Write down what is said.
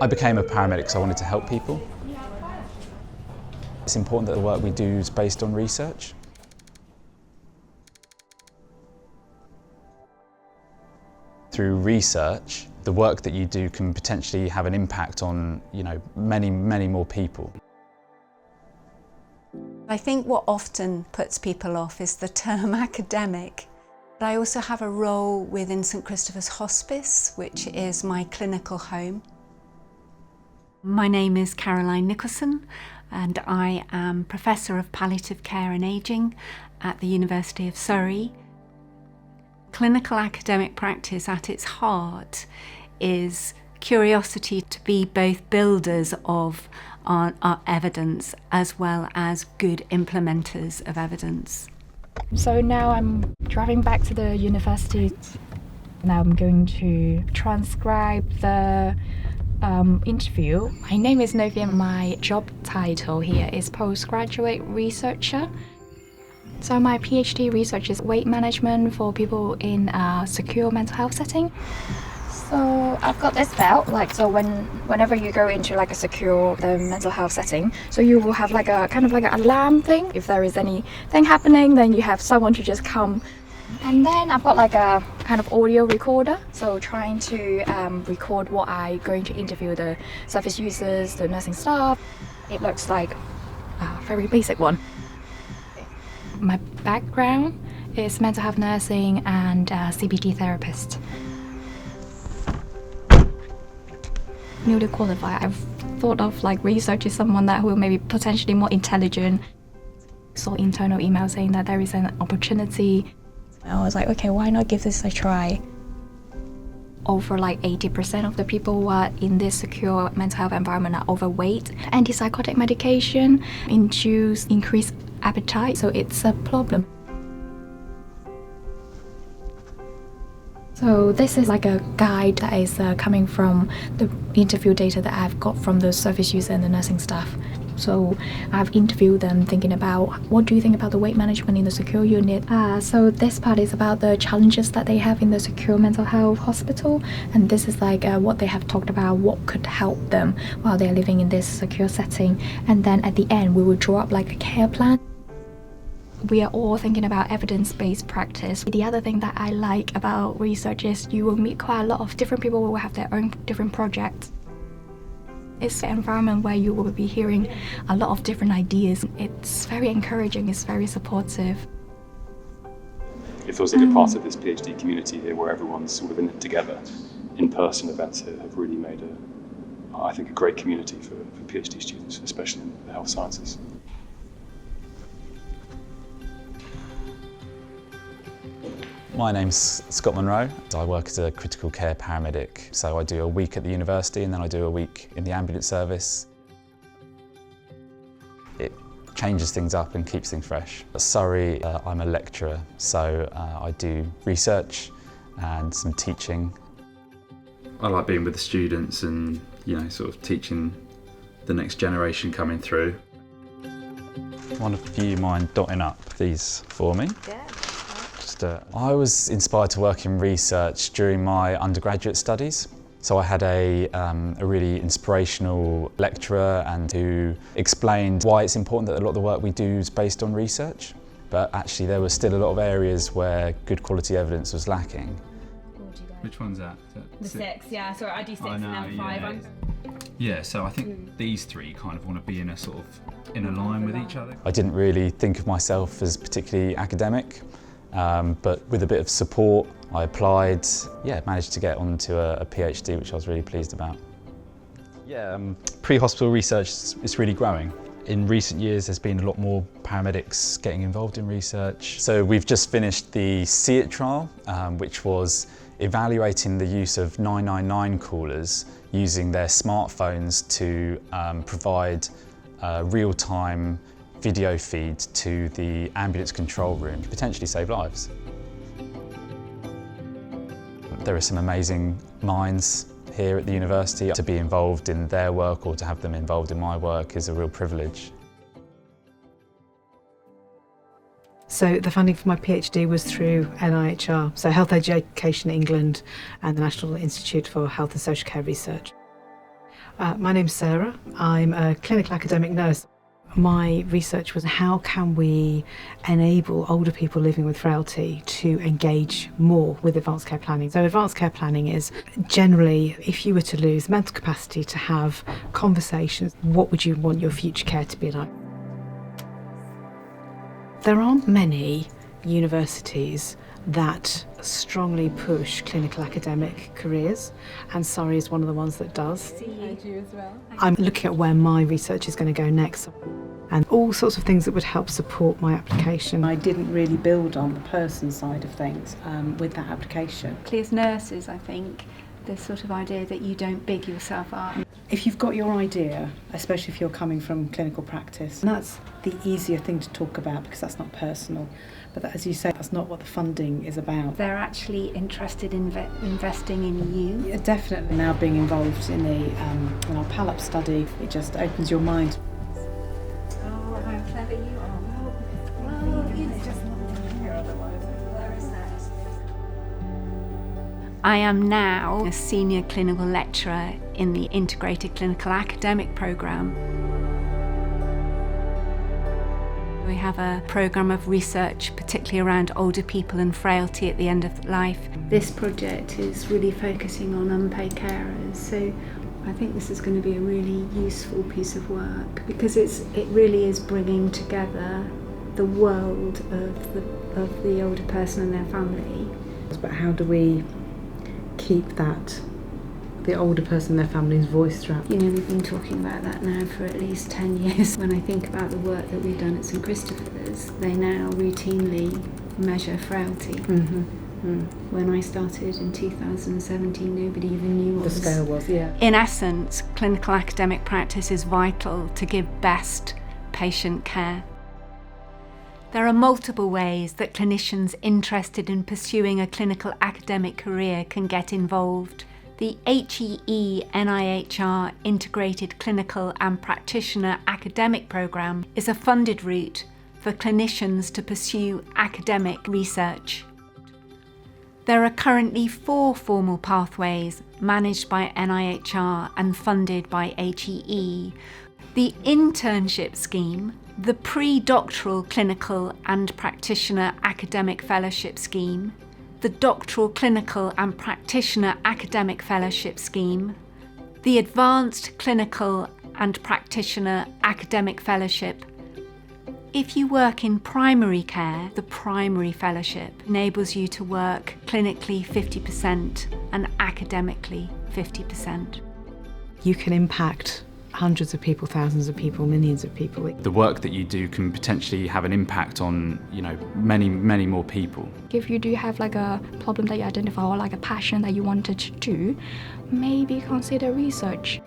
I became a paramedic because I wanted to help people. It's important that the work we do is based on research. Through research, the work that you do can potentially have an impact on, many more people. I think what often puts people off is the term academic. I also have a role within St Christopher's Hospice, which is my clinical home. My name is Caroline Nicholson, and I am Professor of Palliative Care and Ageing at the University of Surrey. Clinical academic practice at its heart is curiosity to be both builders of our evidence as well as good implementers of evidence. So now I'm driving back to the university. Now I'm going to transcribe the interview. My name is Novia. My job title here is postgraduate researcher. So my PhD research is weight management for people in a secure mental health setting. So I've got this belt, whenever you go into a secure mental health setting, so you will have a kind of an alarm thing. If there is anything happening, then you have someone to just come. And then I've got a kind of audio recorder, so trying to record what I'm going to interview the service users, the nursing staff. It looks like a very basic one. My background is mental health nursing and CBT therapist. Newly qualified, I've thought of research is someone that will maybe potentially more intelligent. Saw internal email saying that there is an opportunity. I was like, okay, why not give this a try? Over 80% of the people who are in this secure mental health environment are overweight. Antipsychotic medication induce increased appetite, so it's a problem. So this is a guide that is coming from the interview data that I've got from the service user and the nursing staff. So I've interviewed them thinking about what do you think about the weight management in the secure unit. So this part is about the challenges that they have in the secure mental health hospital, and this is what they have talked about, what could help them while they're living in this secure setting. And then at the end we will draw up a care plan. We are all thinking about evidence-based practice. The other thing that I like about research is you will meet quite a lot of different people who will have their own different projects. It's an environment where you will be hearing a lot of different ideas. It's very encouraging, it's very supportive. It feels like a part of this PhD community here where everyone's sort of in it together. In-person events here have really made a great community for PhD students, especially in the health sciences. My name's Scott Monroe. I work as a critical care paramedic. So I do a week at the university and then I do a week in the ambulance service. It changes things up and keeps things fresh. At Surrey, I'm a lecturer, so I do research and some teaching. I like being with the students and, sort of teaching the next generation coming through. One of you mind dotting up these for me? Yeah. I was inspired to work in research during my undergraduate studies. So I had a really inspirational lecturer and who explained why it's important that a lot of the work we do is based on research, but actually there were still a lot of areas where good quality evidence was lacking. Which one's that? The 6, yeah. So I do 6 and then 5. Yeah, so I think these three kind of want to be in a line with each other. I didn't really think of myself as particularly academic. But with a bit of support, I applied, managed to get onto a PhD, which I was really pleased about. Pre-hospital research is really growing. In recent years, there's been a lot more paramedics getting involved in research. So we've just finished the See It trial, which was evaluating the use of 999 callers using their smartphones to provide real-time video feed to the ambulance control room, potentially save lives. There are some amazing minds here at the university. To be involved in their work or to have them involved in my work is a real privilege. So the funding for my PhD was through NIHR, so Health Education England and the National Institute for Health and Social Care Research. My name's Sarah. I'm a clinical academic nurse. My research was how can we enable older people living with frailty to engage more with advanced care planning. So advanced care planning is generally, if you were to lose mental capacity to have conversations, what would you want your future care to be like? There aren't many universities that strongly push clinical academic careers, and Surrey is one of the ones that does. I'm looking at where my research is going to go next and all sorts of things that would help support my application. I didn't really build on the person side of things with that application. As nurses, I think, this sort of idea that you don't big yourself up. If you've got your idea, especially if you're coming from clinical practice, that's the easier thing to talk about because that's not personal. But as you say, that's not what the funding is about. They're actually interested in investing in you. Yeah, definitely. Now being involved in in our PALAP study, it just opens your mind. Oh, how clever you are. Well, you know, just not here otherwise. Where is that? I am now a senior clinical lecturer in the Integrated Clinical Academic Programme. We have a programme of research, particularly around older people and frailty at the end of life. This project is really focusing on unpaid carers, so I think this is going to be a really useful piece of work because it really is bringing together the world of the older person and their family. But how do we keep the older person and their family's voice throughout? You know, we've been talking about that now for at least 10 years. When I think about the work that we've done at St Christopher's, they now routinely measure frailty. When I started in 2017, nobody even knew what The scale was, yeah. In essence, clinical academic practice is vital to give best patient care. There are multiple ways that clinicians interested in pursuing a clinical academic career can get involved. The HEE NIHR Integrated Clinical and Practitioner Academic Programme is a funded route for clinicians to pursue academic research. There are currently 4 formal pathways managed by NIHR and funded by HEE. The internship scheme, the pre-doctoral clinical and practitioner academic fellowship scheme, the doctoral clinical and practitioner academic fellowship scheme, the advanced clinical and practitioner academic fellowship. If you work in primary care, the primary fellowship enables you to work clinically 50% and academically 50%. You can impact hundreds of people, thousands of people, millions of people. The work that you do can potentially have an impact on, many, many more people. If you do have like a problem that you identify or like a passion that you wanted to do, maybe consider research.